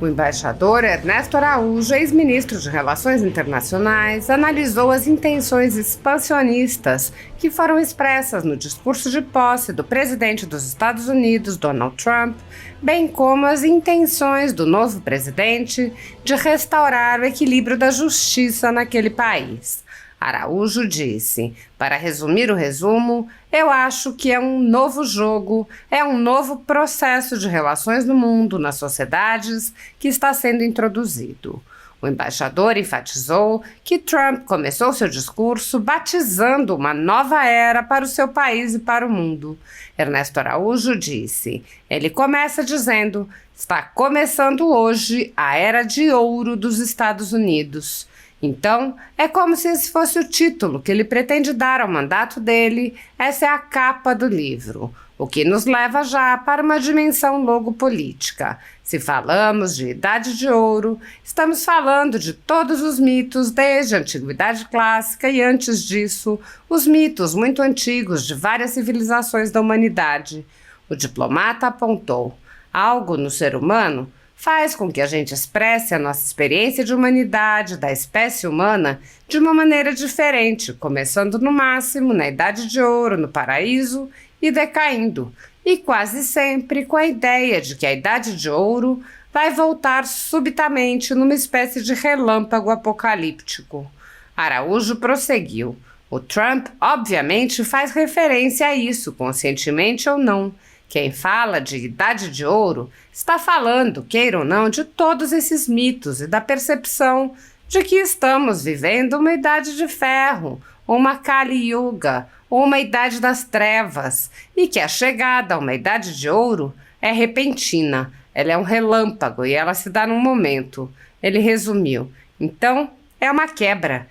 O embaixador Ernesto Araújo, ex-ministro de Relações Internacionais, analisou as intenções expansionistas que foram expressas no discurso de posse do presidente dos Estados Unidos, Donald Trump, bem como as intenções do novo presidente de restaurar o equilíbrio da justiça naquele país. Araújo disse: para resumir o resumo, eu acho que é um novo jogo, é um novo processo de relações no mundo, nas sociedades, que está sendo introduzido. O embaixador enfatizou que Trump começou seu discurso batizando uma nova era para o seu país e para o mundo. Ernesto Araújo disse: ele começa dizendo, está começando hoje a era de ouro dos Estados Unidos. Então, é como se esse fosse o título que ele pretende dar ao mandato dele, essa é a capa do livro, o que nos leva já para uma dimensão logopolítica. Se falamos de Idade de Ouro, estamos falando de todos os mitos desde a Antiguidade Clássica e antes disso, os mitos muito antigos de várias civilizações da humanidade. O diplomata apontou: algo no ser humano faz com que a gente expresse a nossa experiência de humanidade, da espécie humana, de uma maneira diferente, começando no máximo, na Idade de Ouro, no paraíso, e decaindo, e quase sempre com a ideia de que a Idade de Ouro vai voltar subitamente numa espécie de relâmpago apocalíptico. Araújo prosseguiu: o Trump, obviamente, faz referência a isso, conscientemente ou não. Quem fala de Idade de Ouro está falando, queira ou não, de todos esses mitos e da percepção de que estamos vivendo uma Idade de Ferro, uma Kali Yuga, ou uma Idade das Trevas, e que a chegada a uma Idade de Ouro é repentina, ela é um relâmpago e ela se dá num momento. Ele resumiu: então, é uma quebra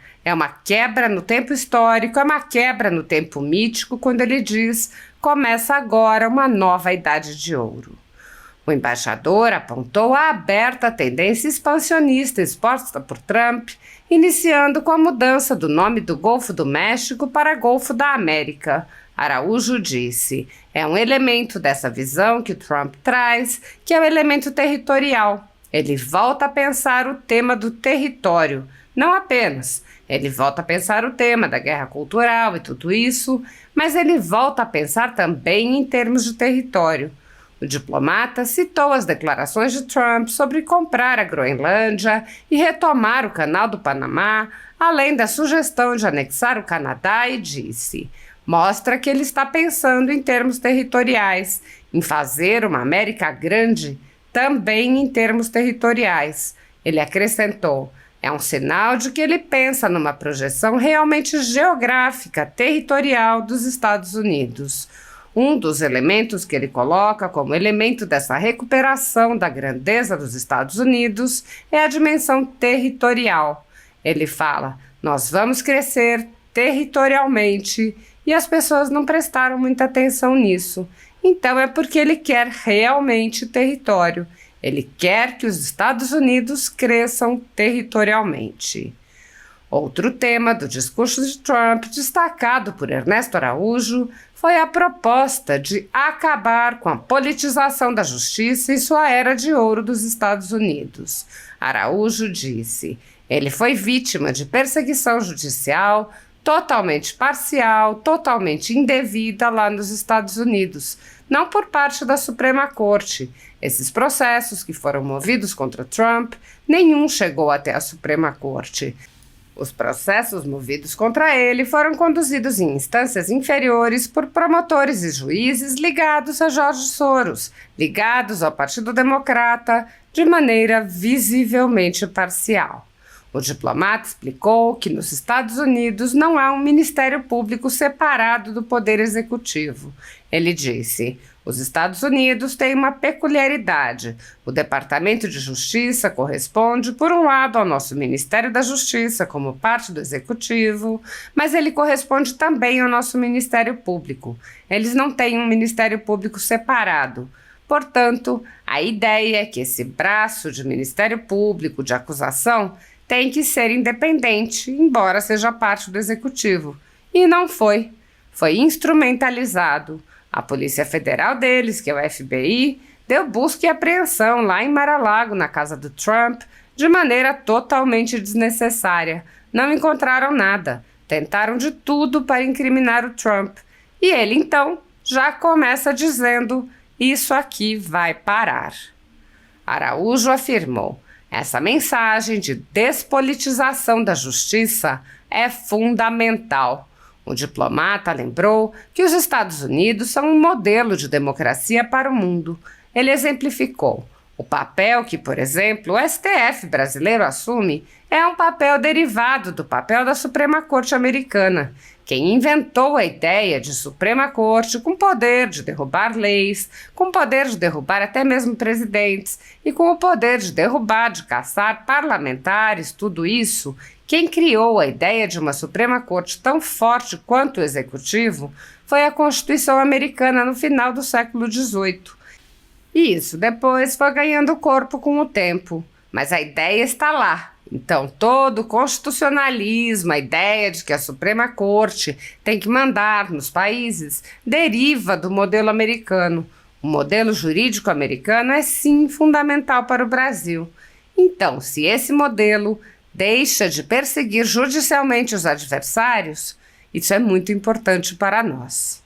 no tempo histórico, é uma quebra no tempo mítico, quando ele diz: começa agora uma nova Idade de Ouro. O embaixador apontou a aberta tendência expansionista exposta por Trump, iniciando com a mudança do nome do Golfo do México para Golfo da América. Araújo disse: é um elemento dessa visão que Trump traz, que é o elemento territorial. Ele volta a pensar o tema do território, não apenas. Ele volta a pensar o tema da guerra cultural e tudo isso, mas ele volta a pensar também em termos de território. O diplomata citou as declarações de Trump sobre comprar a Groenlândia e retomar o Canal do Panamá, além da sugestão de anexar o Canadá, e disse: mostra que ele está pensando em termos territoriais, em fazer uma América grande também em termos territoriais. Ele acrescentou: é um sinal de que ele pensa numa projeção realmente geográfica, territorial dos Estados Unidos. Um dos elementos que ele coloca como elemento dessa recuperação da grandeza dos Estados Unidos é a dimensão territorial. Ele fala: nós vamos crescer territorialmente, e as pessoas não prestaram muita atenção nisso. Então é porque ele quer realmente território. Ele quer que os Estados Unidos cresçam territorialmente. Outro tema do discurso de Trump, destacado por Ernesto Araújo, foi a proposta de acabar com a politização da justiça em sua era de ouro dos Estados Unidos. Araújo disse: ele foi vítima de perseguição judicial totalmente parcial, totalmente indevida lá nos Estados Unidos, não por parte da Suprema Corte. Esses processos que foram movidos contra Trump, nenhum chegou até a Suprema Corte. Os processos movidos contra ele foram conduzidos em instâncias inferiores por promotores e juízes ligados a Jorge Soros, ligados ao Partido Democrata, de maneira visivelmente parcial. O diplomata explicou que nos Estados Unidos não há um Ministério Público separado do Poder Executivo. Ele disse: os Estados Unidos têm uma peculiaridade. O Departamento de Justiça corresponde, por um lado, ao nosso Ministério da Justiça como parte do Executivo, mas ele corresponde também ao nosso Ministério Público. Eles não têm um Ministério Público separado. Portanto, a ideia é que esse braço de Ministério Público de acusação tem que ser independente, embora seja parte do Executivo. E não foi. Foi instrumentalizado. A Polícia Federal deles, que é o FBI, deu busca e apreensão lá em Mar-a-Lago, na casa do Trump, de maneira totalmente desnecessária. Não encontraram nada. Tentaram de tudo para incriminar o Trump. E ele, então, já começa dizendo: isso aqui vai parar. Araújo afirmou: essa mensagem de despolitização da justiça é fundamental. O diplomata lembrou que os Estados Unidos são um modelo de democracia para o mundo. Ele exemplificou: o papel que, por exemplo, o STF brasileiro assume é um papel derivado do papel da Suprema Corte americana. Quem inventou a ideia de Suprema Corte com poder de derrubar leis, com poder de derrubar até mesmo presidentes e com o poder de derrubar, de caçar parlamentares, tudo isso, quem criou a ideia de uma Suprema Corte tão forte quanto o Executivo foi a Constituição Americana no final do século XVIII. E isso depois foi ganhando corpo com o tempo, mas a ideia está lá. Então, todo o constitucionalismo, a ideia de que a Suprema Corte tem que mandar nos países, deriva do modelo americano. O modelo jurídico americano é, sim, fundamental para o Brasil. Então, se esse modelo deixa de perseguir judicialmente os adversários, isso é muito importante para nós.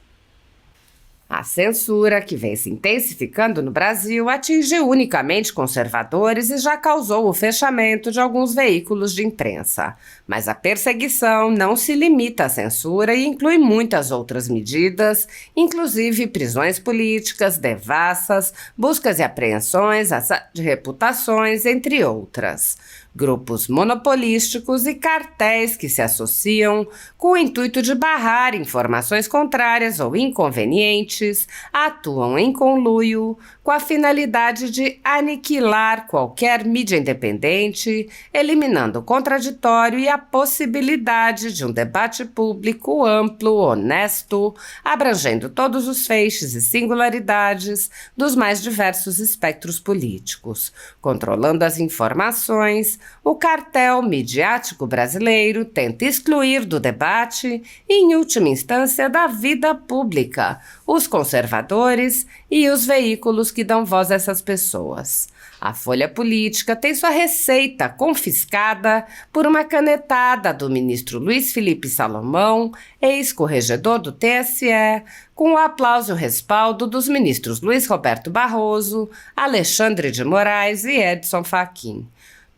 A censura, que vem se intensificando no Brasil, atinge unicamente conservadores e já causou o fechamento de alguns veículos de imprensa. Mas a perseguição não se limita à censura e inclui muitas outras medidas, inclusive prisões políticas, devassas, buscas e apreensões, de reputações, entre outras. Grupos monopolísticos e cartéis que se associam com o intuito de barrar informações contrárias ou inconvenientes, atuam em conluio com a finalidade de aniquilar qualquer mídia independente, eliminando o contraditório e a possibilidade de um debate público amplo, honesto, abrangendo todos os feixes e singularidades dos mais diversos espectros políticos, controlando as informações. O cartel midiático brasileiro tenta excluir do debate e, em última instância, da vida pública, os conservadores e os veículos que dão voz a essas pessoas. A Folha Política tem sua receita confiscada por uma canetada do ministro Luiz Felipe Salomão, ex-corregedor do TSE, com o aplauso e o respaldo dos ministros Luiz Roberto Barroso, Alexandre de Moraes e Edson Fachin.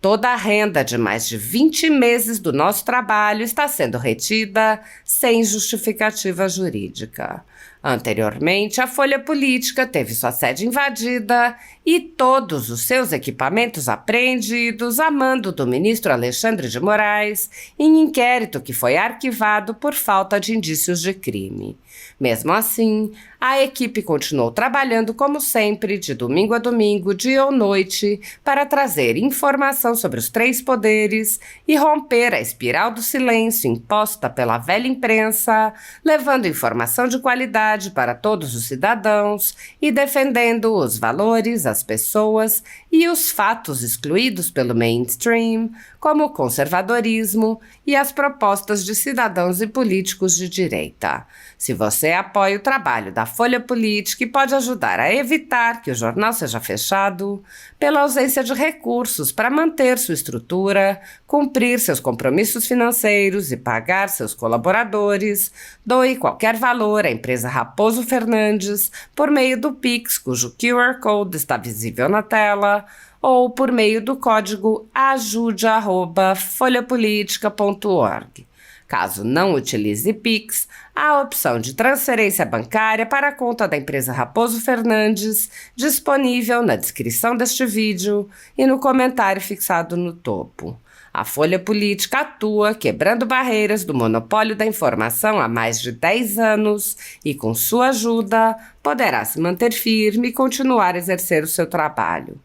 Toda a renda de mais de 20 meses do nosso trabalho está sendo retida sem justificativa jurídica. Anteriormente, a Folha Política teve sua sede invadida e todos os seus equipamentos apreendidos a mando do ministro Alexandre de Moraes em inquérito que foi arquivado por falta de indícios de crime. Mesmo assim, a equipe continuou trabalhando como sempre, de domingo a domingo, dia ou noite, para trazer informação sobre os três poderes e romper a espiral do silêncio imposta pela velha imprensa, levando informação de qualidade para todos os cidadãos e defendendo os valores, as pessoas e os fatos excluídos pelo mainstream, como o conservadorismo e as propostas de cidadãos e políticos de direita. Se você apoia o trabalho da Folha Política e pode ajudar a evitar que o jornal seja fechado, pela ausência de recursos para manter sua estrutura, cumprir seus compromissos financeiros e pagar seus colaboradores, doe qualquer valor à empresa Raposo Fernandes por meio do Pix, cujo QR Code está visível na tela, ou por meio do código ajude@folhapolitica.org. Caso não utilize Pix, há a opção de transferência bancária para a conta da empresa Raposo Fernandes, disponível na descrição deste vídeo e no comentário fixado no topo. A Folha Política atua quebrando barreiras do monopólio da informação há mais de 10 anos e, com sua ajuda, poderá se manter firme e continuar a exercer o seu trabalho.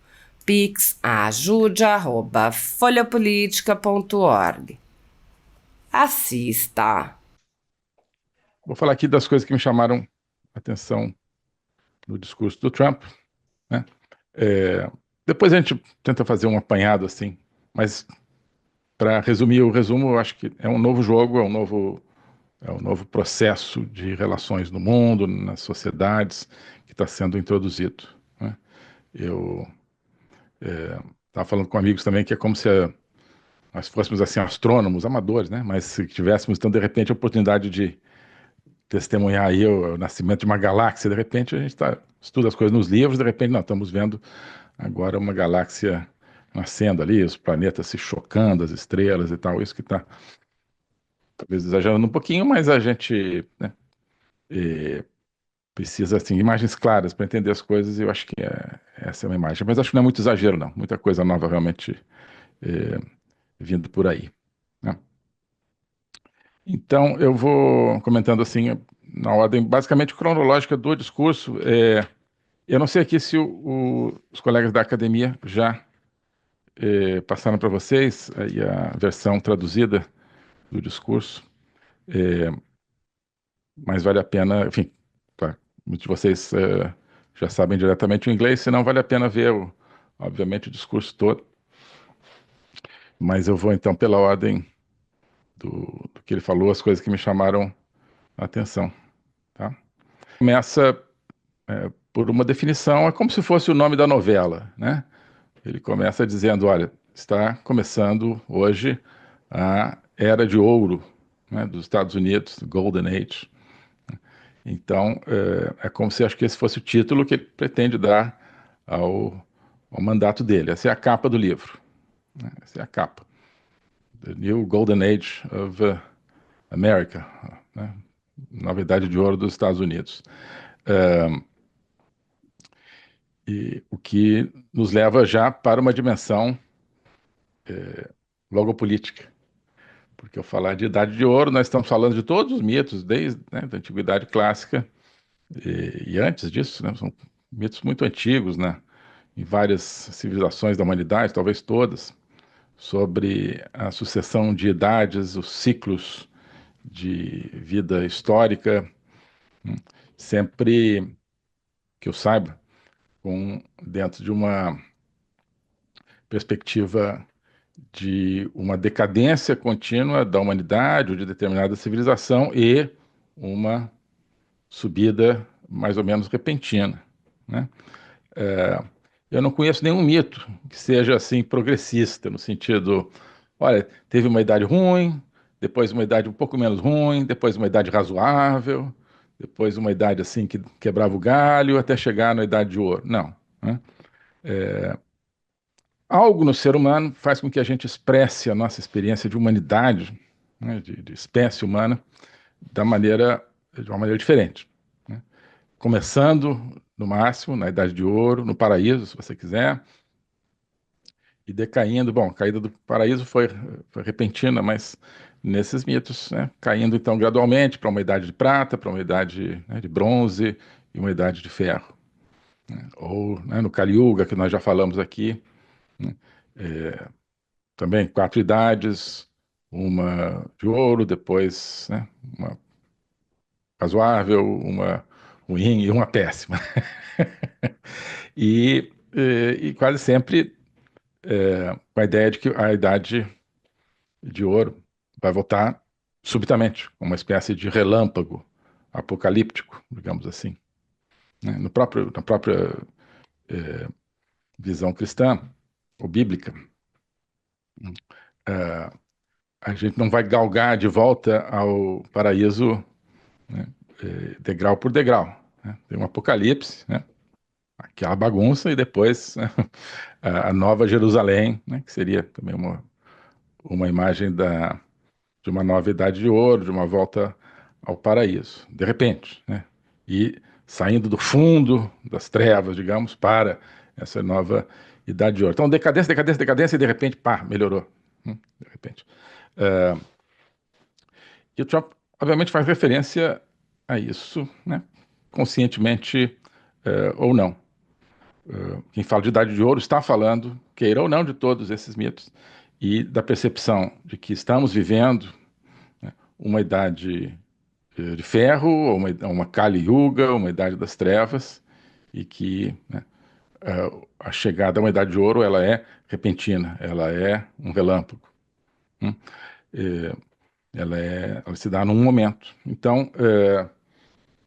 Pix ajude@folhapolitica.org. Assista. Vou falar aqui das coisas que me chamaram a atenção no discurso do Trump, né? Depois a gente tenta fazer um apanhado assim, mas para resumir o resumo, eu acho que é um novo jogo, é é o novo processo de relações no mundo, nas sociedades, que está sendo introduzido, né? Eu estava falando com amigos também que é como se nós fôssemos assim astrônomos, amadores, né? Mas se tivéssemos, então, de repente, a oportunidade de testemunhar aí o nascimento de uma galáxia, de repente a gente estuda as coisas nos livros, de repente nós estamos vendo agora uma galáxia nascendo ali, os planetas se chocando, as estrelas e tal, isso que está talvez exagerando um pouquinho, mas a gente, né, precisa, assim, imagens claras para entender as coisas, e eu acho que essa é uma imagem. Mas acho que não é muito exagero, não. Muita coisa nova realmente é, vindo por aí, né? Então, eu vou comentando assim, na ordem basicamente cronológica do discurso. Eu não sei aqui se os colegas da academia já passaram para vocês aí a versão traduzida do discurso, mas vale a pena, enfim, claro, muitos de vocês já sabem diretamente o inglês, senão vale a pena ver, obviamente, o discurso todo. Mas eu vou então pela ordem do que ele falou, as coisas que me chamaram a atenção, tá? Começa por uma definição, é como se fosse o nome da novela, né? Ele começa dizendo, olha, está começando hoje a Era de Ouro, né, dos Estados Unidos, Golden Age. Então, é como se acho que esse fosse o título que ele pretende dar ao mandato dele. Essa é a capa do livro, né? Essa é a capa. The New Golden Age of America, né? Nova Idade de Ouro dos Estados Unidos. E o que nos leva já para uma dimensão logopolítica. Porque ao falar de Idade de Ouro, nós estamos falando de todos os mitos, desde, né, da Antiguidade Clássica e antes disso, né, são mitos muito antigos, né, em várias civilizações da humanidade, talvez todas, sobre a sucessão de idades, os ciclos de vida histórica, sempre que eu saiba, dentro de uma perspectiva de uma decadência contínua da humanidade ou de determinada civilização e uma subida mais ou menos repentina, né? Eu não conheço nenhum mito que seja assim progressista, no sentido, olha, teve uma idade ruim, depois uma idade um pouco menos ruim, depois uma idade razoável, depois uma idade assim que quebrava o galho, até chegar na idade de ouro. Não, né? Algo no ser humano faz com que a gente expresse a nossa experiência de humanidade, né, de espécie humana, de uma maneira diferente, né? Começando no máximo, na Idade de Ouro, no paraíso, se você quiser, e decaindo. Bom, a caída do paraíso foi repentina, mas nesses mitos, né, caindo então gradualmente para uma idade de prata, para uma idade, né, de bronze e uma idade de ferro, né? Ou, né, no Kali Yuga, que nós já falamos aqui, né, também 4 idades, uma de ouro, depois, né, uma razoável, uma ruim e uma péssima. E quase sempre com a ideia de que a idade de ouro vai voltar subitamente, como uma espécie de relâmpago apocalíptico, digamos assim, né? Na própria visão cristã ou bíblica, a gente não vai galgar de volta ao paraíso, né, degrau por degrau, né? Tem um apocalipse, né, aquela bagunça, e depois, né, a Nova Jerusalém, né, que seria também uma imagem de uma nova idade de ouro, de uma volta ao paraíso, de repente, né? E saindo do fundo das trevas, digamos, para essa nova idade de ouro. Então, decadência, decadência, decadência, e de repente, pá, melhorou. De repente. E o Trump, obviamente, faz referência a isso, né? Conscientemente ou não. Quem fala de idade de ouro está falando, queira ou não, de todos esses mitos e da percepção de que estamos vivendo, né, uma idade de ferro, ou uma Kali Yuga, uma idade das trevas, e que, né, a chegada a uma idade de ouro ela é repentina, ela é um relâmpago. Hum? ela se dá num momento. Então,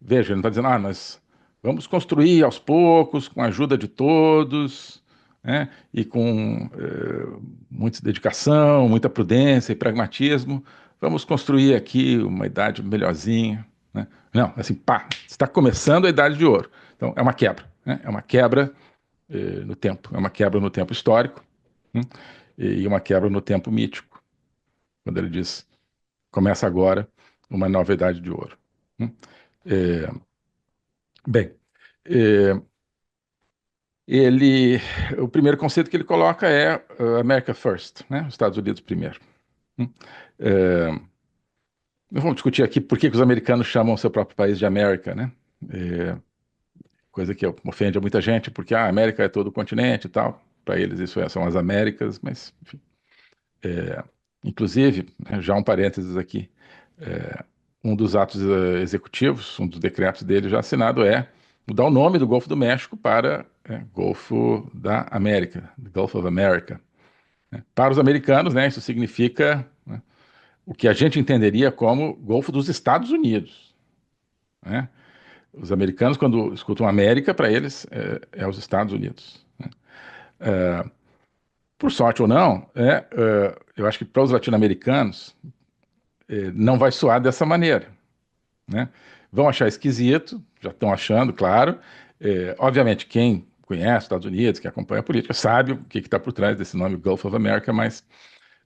veja, ele não está dizendo, nós vamos construir aos poucos, com a ajuda de todos, né, e com muita dedicação, muita prudência e pragmatismo, vamos construir aqui uma idade melhorzinha, né? Não, assim, pá, está começando a idade de ouro. Então, é uma quebra, né? É uma quebra no tempo, é uma quebra no tempo histórico, né? E uma quebra no tempo mítico, quando ele diz, começa agora uma nova idade de ouro, né? É, bem, é, ele, o primeiro conceito que ele coloca é America First, né? Os Estados Unidos primeiro. É, não vamos discutir aqui por que os americanos chamam o seu próprio país de América, né? É, coisa que ofende a muita gente, porque a América é todo o continente e tal. Para eles isso são as Américas, mas, enfim. Inclusive, né, já um parênteses aqui, um dos atos executivos, um dos decretos dele já assinado é mudar o nome do Golfo do México para Golfo da América, Gulf of America. Para os americanos, né, isso significa, né, o que a gente entenderia como Golfo dos Estados Unidos, né? Os americanos, quando escutam América, para eles é os Estados Unidos. Por sorte ou não, eu acho que para os latino-americanos não vai soar dessa maneira, né? Vão achar esquisito, já estão achando, claro. Obviamente, quem conhece os Estados Unidos, que acompanha a política, sabe o que está por trás desse nome Gulf of America, mas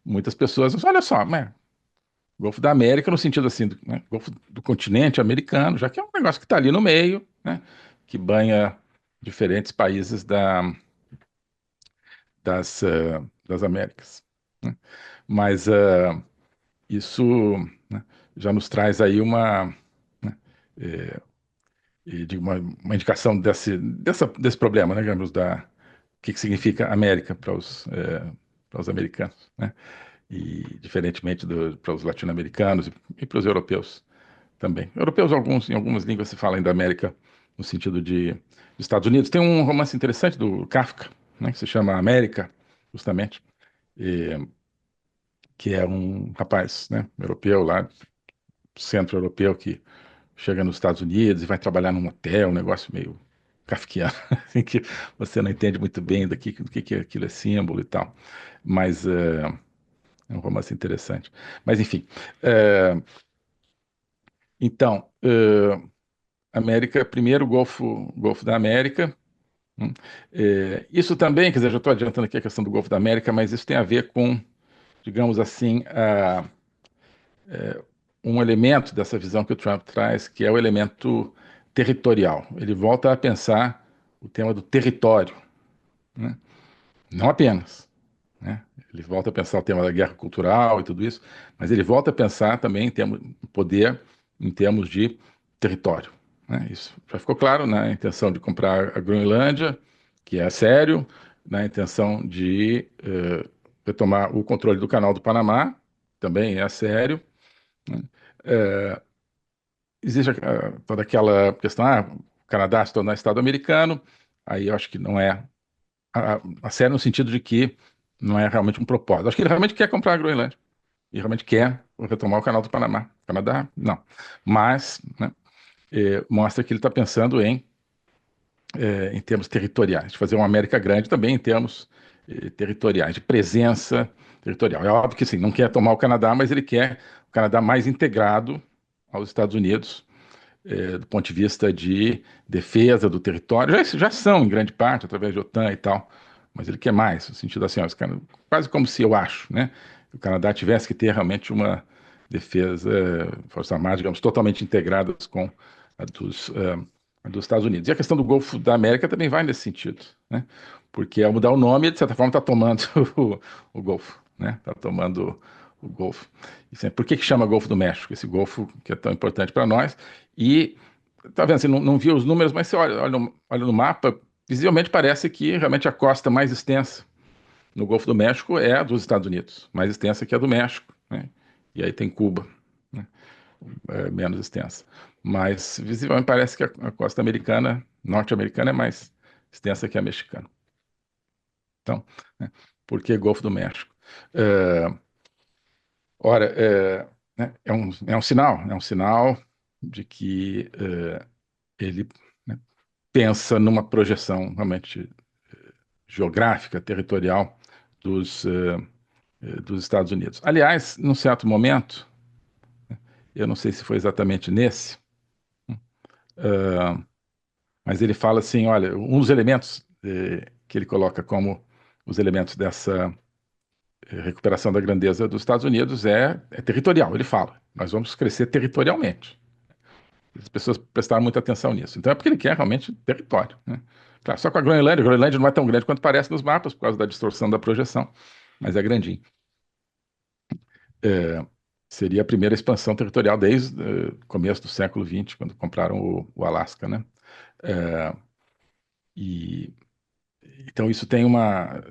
muitas pessoas, olha só, né? Golfo da América no sentido assim, né, Golfo do continente americano, já que é um negócio que está ali no meio, né, que banha diferentes países das Américas, né? Mas isso, né, já nos traz aí né, de uma indicação desse problema, né, digamos, o que significa América para os americanos, né? E diferentemente para os latino-americanos e para os europeus também. Europeus, em algumas línguas se fala ainda América no sentido de Estados Unidos. Tem um romance interessante do Kafka, né, que se chama América, justamente, e, que é um rapaz, né, europeu lá, centro-europeu, que chega nos Estados Unidos e vai trabalhar num hotel, um negócio meio kafkiano, assim, que você não entende muito bem do que aquilo é símbolo e tal. Mas é um romance interessante. Mas, enfim. Então, América, primeiro Golfo da América. Isso também, quer dizer, já estou adiantando aqui a questão do Golfo da América, mas isso tem a ver com, digamos assim, um elemento dessa visão que o Trump traz, que é o elemento territorial. Ele volta a pensar o tema do território, né? Não apenas, né? Ele volta a pensar o tema da guerra cultural e tudo isso, mas ele volta a pensar também em termos de poder, em termos de território, né? Isso já ficou claro na intenção de comprar a Groenlândia, que é sério, na intenção de retomar o controle do Canal do Panamá, também é sério, né? Existe toda aquela questão, o Canadá se tornar Estado americano, aí eu acho que não é a sério no sentido de que não é realmente um propósito. Acho que ele realmente quer comprar a Groenlândia. E realmente quer retomar o canal do Panamá. Canadá, não. Mas, né, mostra que ele está pensando em termos territoriais, de fazer uma América grande também em termos territoriais, de presença territorial. É óbvio que sim, não quer tomar o Canadá, mas ele quer o Canadá mais integrado aos Estados Unidos, do ponto de vista de defesa do território. Já são, em grande parte, através de OTAN e tal, mas ele quer mais, no sentido assim, quase como se eu acho, né, o Canadá tivesse que ter realmente uma defesa, forças armadas, digamos, totalmente integradas com a dos Estados Unidos. E a questão do Golfo da América também vai nesse sentido, né, porque ao mudar o nome, de certa forma, está tomando o Golfo, né, está tomando o Golfo. Por que chama Golfo do México? Esse Golfo que é tão importante para nós. E, tá vendo, você não viu os números, mas você olha no mapa, visivelmente parece que realmente a costa mais extensa no Golfo do México é a dos Estados Unidos, mais extensa que a do México, né? E aí tem Cuba, né? Menos extensa. Mas visivelmente parece que a costa americana, norte-americana, é mais extensa que a mexicana. Então, né, por que Golfo do México? É, ora, né, é um sinal de que ele, né, pensa numa projeção realmente geográfica, territorial dos Estados Unidos. Aliás, num certo momento, eu não sei se foi exatamente nesse, mas ele fala assim, olha, um dos elementos que ele coloca como os elementos dessa recuperação da grandeza dos Estados Unidos é territorial. Ele fala, nós vamos crescer territorialmente. As pessoas prestaram muita atenção nisso. Então é porque ele quer realmente território, né? Claro, só com a Groenlândia não é tão grande quanto parece nos mapas, por causa da distorção da projeção, mas é grandinho. Seria a primeira expansão territorial desde o começo do século XX, quando compraram o Alasca, né? É, e então isso tem uma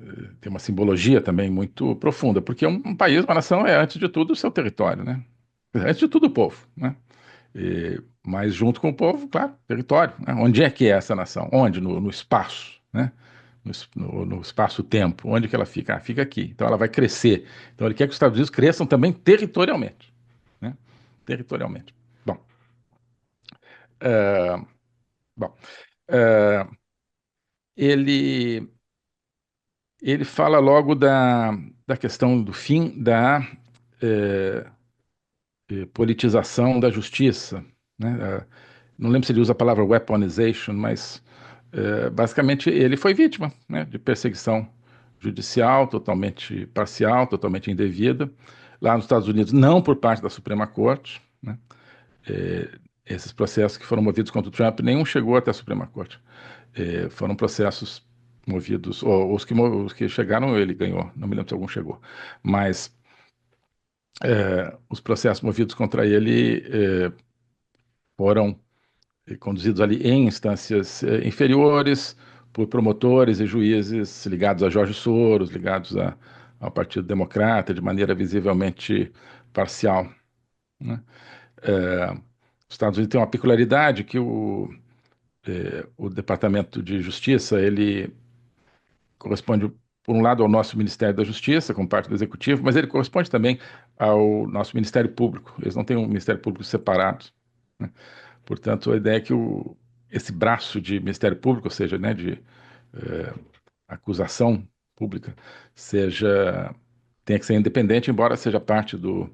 simbologia também muito profunda, porque um país, uma nação é, antes de tudo, o seu território, né? Antes de tudo, o povo, né? Mas junto com o povo, claro, território, né? Onde é que é essa nação? Onde? No espaço, né? No espaço-tempo. Onde que ela fica? Ah, fica aqui. Então ela vai crescer. Então ele quer que os Estados Unidos cresçam também territorialmente, né? Territorialmente. Bom, é, bom, é, ele ele fala logo da questão do fim da eh, politização da justiça, né? Não lembro se ele usa a palavra weaponization, mas basicamente ele foi vítima, né, de perseguição judicial totalmente parcial, totalmente indevida, lá nos Estados Unidos, não por parte da Suprema Corte, né? Esses processos que foram movidos contra o Trump, nenhum chegou até a Suprema Corte. Foram processos movidos, ou os que chegaram, ele ganhou, não me lembro se algum chegou, mas os processos movidos contra ele foram conduzidos ali em instâncias inferiores, por promotores e juízes ligados a Jorge Soros, ligados ao Partido Democrata, de maneira visivelmente parcial, né? Os Estados Unidos têm uma peculiaridade que o Departamento de Justiça, ele corresponde, por um lado, ao nosso Ministério da Justiça, como parte do Executivo, mas ele corresponde também ao nosso Ministério Público. Eles não têm um Ministério Público separado, né? Portanto, a ideia é que esse braço de Ministério Público, ou seja, né, de acusação pública, tenha que ser independente, embora seja parte do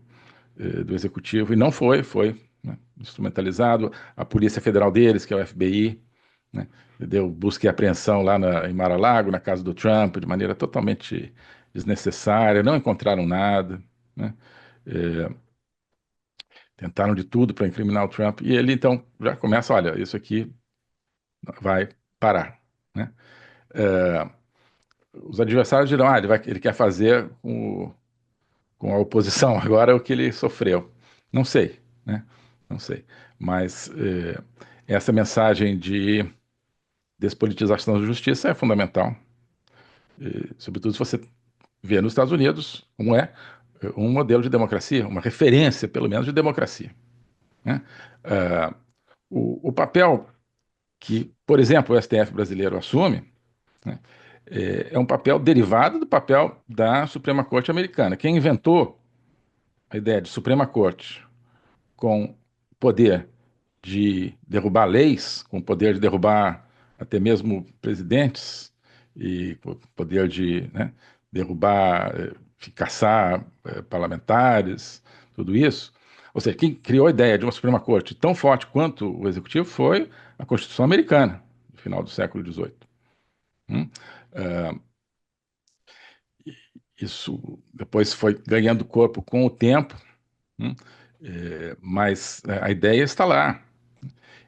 Executivo, e não foi, né, instrumentalizado. A Polícia Federal deles, que é o FBI, né, deu busca e apreensão lá em Mar-a-Lago, na casa do Trump, de maneira totalmente desnecessária, não encontraram nada, né? Tentaram de tudo para incriminar o Trump, e ele então já começa, olha, isso aqui vai parar, né? Os adversários dirão, ele quer fazer com a oposição agora o que ele sofreu. Não sei, né? Não sei. Mas essa mensagem de despolitização da justiça é fundamental. Sobretudo se você vê nos Estados Unidos, como é um modelo de democracia, uma referência, pelo menos, de democracia, né? O papel que, por exemplo, o STF brasileiro assume, né, é um papel derivado do papel da Suprema Corte americana. Quem inventou a ideia de Suprema Corte com poder de derrubar leis, com poder de derrubar até mesmo presidentes, e com poder de, né, derrubar, caçar parlamentares, tudo isso. Ou seja, quem criou a ideia de uma Suprema Corte tão forte quanto o Executivo foi a Constituição Americana, no final do século XVIII. Isso depois foi ganhando corpo com o tempo, mas a ideia está lá.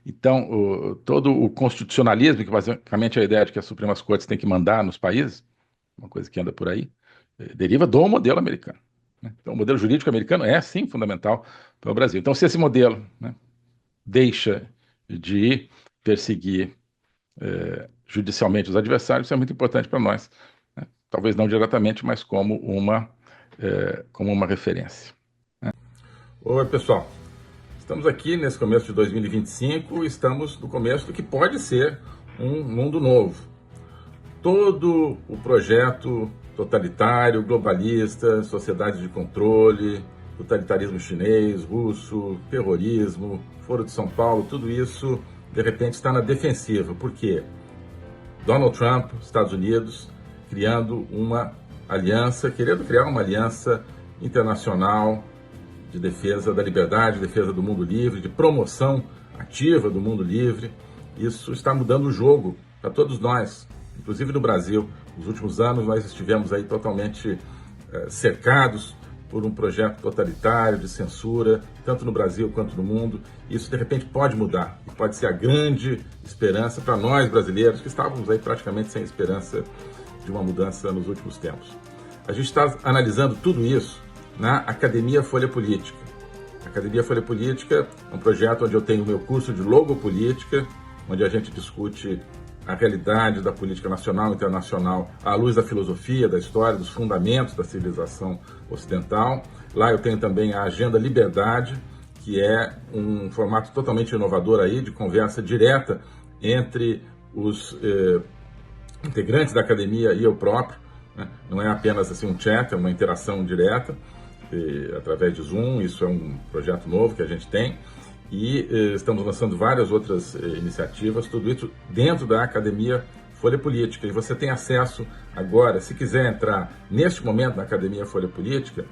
Então, todo o constitucionalismo, que basicamente é a ideia de que as Supremas Cortes têm que mandar nos países, uma coisa que anda por aí, deriva do modelo americano, né? Então, o modelo jurídico americano é, sim, fundamental para o Brasil. Então, se esse modelo, né, deixa de perseguir judicialmente os adversários, isso é muito importante para nós, né? Talvez não diretamente, mas como uma referência. Oi, pessoal. Estamos aqui nesse começo de 2025, estamos no começo do que pode ser um mundo novo. Todo o projeto totalitário, globalista, sociedade de controle, totalitarismo chinês, russo, terrorismo, Foro de São Paulo, tudo isso, de repente, está na defensiva. Por quê? Donald Trump, Estados Unidos, criando uma aliança, querendo criar uma aliança internacional de defesa da liberdade, defesa do mundo livre, de promoção ativa do mundo livre. Isso está mudando o jogo para todos nós, inclusive no Brasil. Nos últimos anos nós estivemos aí totalmente cercados por um projeto totalitário de censura, tanto no Brasil quanto no mundo. Isso de repente pode mudar e pode ser a grande esperança para nós brasileiros que estávamos aí praticamente sem esperança de uma mudança nos últimos tempos. A gente está analisando tudo isso na Academia Folha Política. A Academia Folha Política é um projeto onde eu tenho o meu curso de logopolítica, onde a gente discute a realidade da política nacional e internacional à luz da filosofia, da história, dos fundamentos da civilização ocidental. Lá eu tenho também a Agenda Liberdade, que é um formato totalmente inovador aí, de conversa direta entre os integrantes da academia e eu próprio, né? Não é apenas assim, um chat, é uma interação direta através de Zoom. Isso é um projeto novo que a gente tem. E estamos lançando várias outras iniciativas, tudo isso dentro da Academia Folha Política. E você tem acesso agora, se quiser entrar neste momento na Academia Folha Política,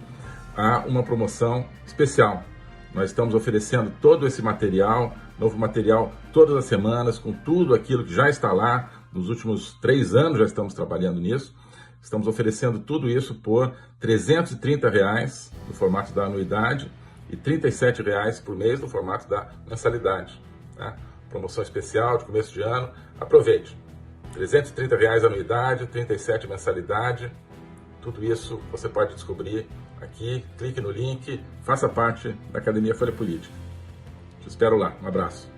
a uma promoção especial. Nós estamos oferecendo todo esse material, novo material, todas as semanas, com tudo aquilo que já está lá. Nos últimos 3 anos já estamos trabalhando nisso. Estamos oferecendo tudo isso por R$ 330 no formato da anuidade, e R$ 37 por mês no formato da mensalidade. Tá? Promoção especial de começo de ano. Aproveite. R$ 330 a anuidade, R$ 37 mensalidade. Tudo isso você pode descobrir aqui. Clique no link, faça parte da Academia Folha Política. Te espero lá. Um abraço.